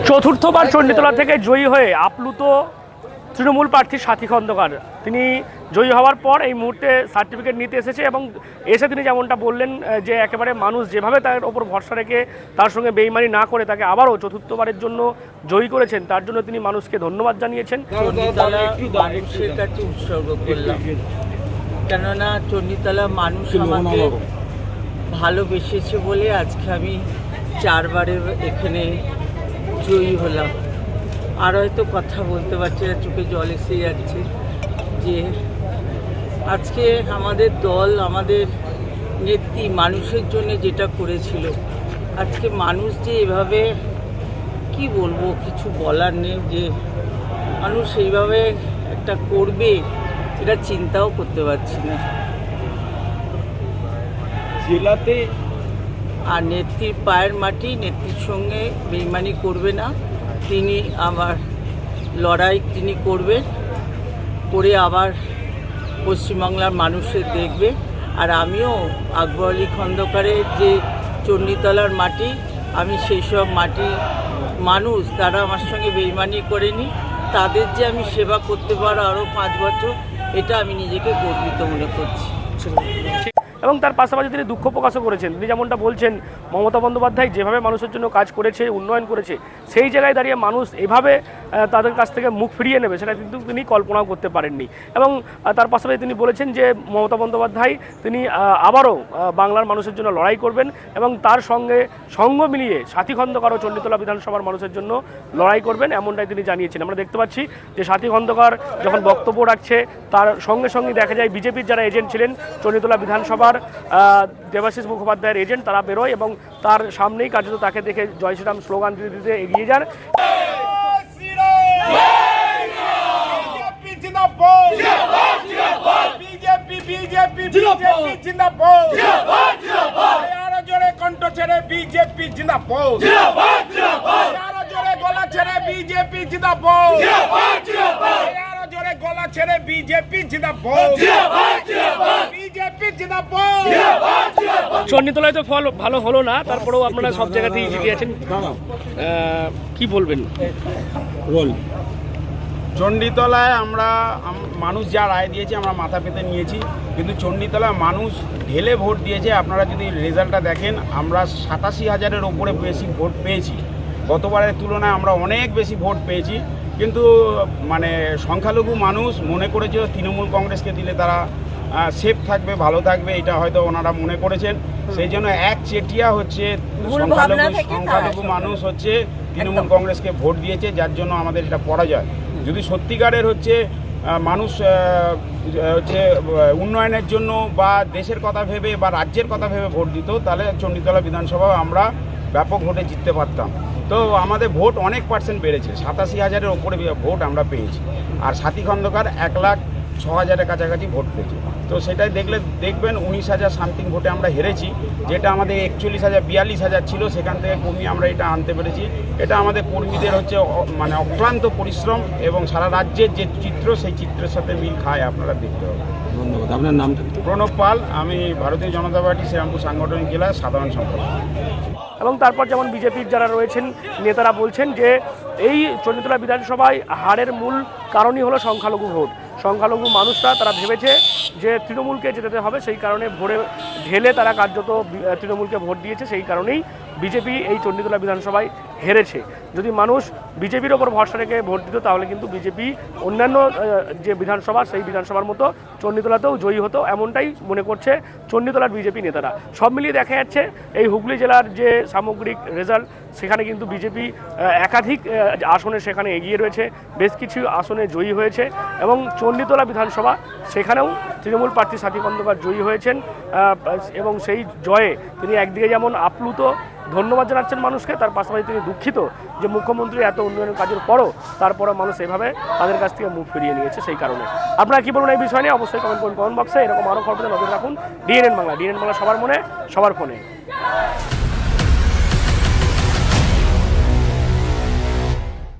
চতুর্থবার চণ্ডীতলা থেকে জয়ী হয়ে আপ্লুত তৃণমূল প্রার্থী সাথী খন্দকার তিনি জয়ী হওয়ার পর এই মুহূর্তে সার্টিফিকেট নিতে এসেছে এবং এসে তিনি যেমনটা বললেন যে একেবারে মানুষ যেভাবে তার ওপর ভরসা রেখে তার সঙ্গে বেইমানি না করে তাকে আবারও চতুর্থবারের জন্য জয়ী করেছেন, তার জন্য তিনি মানুষকে ধন্যবাদ জানিয়েছেন। মানুষের কাছে উৎসর্গ করলাম, কেননা চণ্ডীতলা মানুষ আমাকে ভালোবেসেছে বলে আজকে আমি 4 বারে এখানে জয়ী হলাম। আর হয়তো কথা বলতে পারছি না, চোখে জল এসে যাচ্ছে যে আজকে আমাদের দল, আমাদের নেত্রী মানুষের জন্য যেটা করেছিল, আজকে মানুষ যে এভাবে কি বলবো, কিছু বলার নেই, যে মানুষ এইভাবে একটা করবে এটা চিন্তাও করতে পারছি না। জেলাতে আর নেত্রীর পায়ের মাটি, নেত্রীর সঙ্গে বেইমানি করবে না, তিনি আবার লড়াই তিনি করবেন, করে আবার পশ্চিমবাংলার মানুষের দেখবে। আর আমিও আকবর আলী খন্দকারের যে চণ্ডীতলার মাটি, আমি সেই সব মাটি মানুষ তারা আমার সঙ্গে বেইমানি করেনি, তাদের যে আমি সেবা করতে পারো আরও 5 বছর, এটা আমি নিজেকে গর্বিত মনে করছি। এবং তার পাশাপাশি তিনি দুঃখ প্রকাশও করেছেন। তিনি যেমনটা বলছেন, মমতা বন্দ্যোপাধ্যায় যেভাবে মানুষের জন্য কাজ করেছে, উন্নয়ন করেছে, সেই জায়গায় দাঁড়িয়ে মানুষ এভাবে তাদের কাছ থেকে মুখ ফিরিয়ে নেবে সেটা কিন্তু তিনি কল্পনাও করতে পারেননি। এবং তার পাশাপাশি তিনি বলেছেন যে মমতা বন্দ্যোপাধ্যায় তিনি আবারও বাংলার মানুষের জন্য লড়াই করবেন এবং তার সঙ্গে সঙ্গ মিলিয়ে সাথী খন্দকার ও চণ্ডীতলা বিধানসভার মানুষের জন্য লড়াই করবেন, এমনটাই তিনি জানিয়েছেন। আমরা দেখতে পাচ্ছি যে সাথী খন্দকার যখন বক্তব্য রাখছে তার সঙ্গে সঙ্গে দেখা যায় বিজেপির যারা এজেন্ট ছিলেন চণ্ডীতলা বিধানসভার দেবাশিস মুখোপাধ্যায়ের এজেন্ট, তারা বেরোয় এবং তার সামনেই কার্যত তাকে দেখে জয় শ্রীরাম স্লোগান দিতে দিতে এগিয়ে যান। চণ্ডীতলায় তো ফল ভালো হলো না, তারপরেও আপনারা সব জায়গাতেই জিতিয়েছেন, কি বলবেন? চণ্ডীতলায় আমরা মানুষ যা রায় দিয়েছে আমরা মাথা পেতে নিয়েছি, কিন্তু চণ্ডীতলায় মানুষ ঢেলে ভোট দিয়েছে। আপনারা যদি রেজাল্টটা দেখেন, আমরা 87,000-এর ওপরে বেশি ভোট পেয়েছি। গতবারের তুলনায় আমরা অনেক বেশি ভোট পেয়েছি, কিন্তু মানে সংখ্যালঘু মানুষ মনে করেছে তৃণমূল কংগ্রেসকে দিলে তারা সেফ থাকবে, ভালো থাকবে, এটা হয়তো ওনারা মনে করেছেন। সেই জন্য একচেটিয়া হচ্ছে সংখ্যালঘু মানুষ হচ্ছে তৃণমূল কংগ্রেসকে ভোট দিয়েছে, যার জন্য আমাদের এটা পরাজয়। যদি সত্যিকারের হচ্ছে মানুষ হচ্ছে উন্নয়নের জন্য বা দেশের কথা ভেবে বা রাজ্যের কথা ভেবে ভোট দিত, তাহলে চণ্ডীতলা বিধানসভা আমরা ব্যাপক ভোটে জিততে পারতাম। তো আমাদের ভোট অনেক পার্সেন্ট বেড়েছে, 87,000-এর ওপরে ভোট আমরা পেয়েছি। আর সাথী খন্দকার 1,06,000-এর কাছাকাছি ভোট পেয়েছি। তো সেটাই দেখবেন 19,000 সামথিং ভোটে আমরা হেরেছি, যেটা আমাদের 41,000 42,000 ছিল, সেখান থেকে কমিয়ে আমরা এটা আনতে পেরেছি। এটা আমাদের কর্মীদের হচ্ছে মানে অক্লান্ত পরিশ্রম এবং সারা রাজ্যের যে চিত্র, সেই চিত্রের সাথে মিল খায়, আপনারা দেখতে হবে। ধন্যবাদ। আপনার নামটা? প্রণব পাল, আমি ভারতীয় জনতা পার্টি শ্রীরামপুর সাংগঠনিক জেলার সাধারণ সম্পাদক। এবং তারপর যেমন বিজেপির যারা রয়েছেন নেতারা বলছেন যে এই চণ্ডীতলা বিধানসভায় হারের মূল কারণই হলো সংখ্যালঘু ভোট। সংখ্যালঘু মানুষরা তারা ভেবেছে যে তৃণমূলকে জেতাতে হবে, সেই কারণে ভোটে ঢেলে তারা কার্যত তৃণমূলকে ভোট দিয়েছে, সেই কারণেই বিজেপি এই চণ্ডীতলা বিধানসভায় হেরেছে। যদি মানুষ বিজেপির ওপর ভরসা রেখে ভোট দিত তাহলে কিন্তু বিজেপি অন্যান্য যে বিধানসভা সেই বিধানসভার মতো চণ্ডীতলাতেও জয়ী হতো, এমনটাই মনে করছে চণ্ডীতলার বিজেপি নেতারা। সব মিলিয়ে দেখা যাচ্ছে এই হুগলি জেলার যে সামগ্রিক রেজাল্ট, সেখানে কিন্তু বিজেপি একাধিক আসনে সেখানে এগিয়ে রয়েছে, বেশ কিছু আসনে জয়ী হয়েছে। এবং চণ্ডীতলা বিধানসভা সেখানেও তৃণমূল প্রার্থী সাথী খন্দকার জয়ী হয়েছেন এবং সেই জয়ে তিনি একদিকে যেমন আপ্লুত, ধন্যবাদ জানাচ্ছেন মানুষকে, তার পাশাপাশি তিনি দুঃখিত যে মুখ্যমন্ত্রী এত উন্নয়নের কাজের পরও তারপরও মানুষ এভাবে তাদের কাছ থেকে মুখ ফিরিয়ে নিয়েছে। সেই কারণে আপনারা কি বলুন এই বিষয় নিয়ে? অবশ্যই কমেন্ট করুন কমেন্ট বক্সে। এরকম আরও খবর নজর রাখুন ডিএনএন বাংলা। ডিএনএন বাংলা সবার মনে, সবার ফোনে।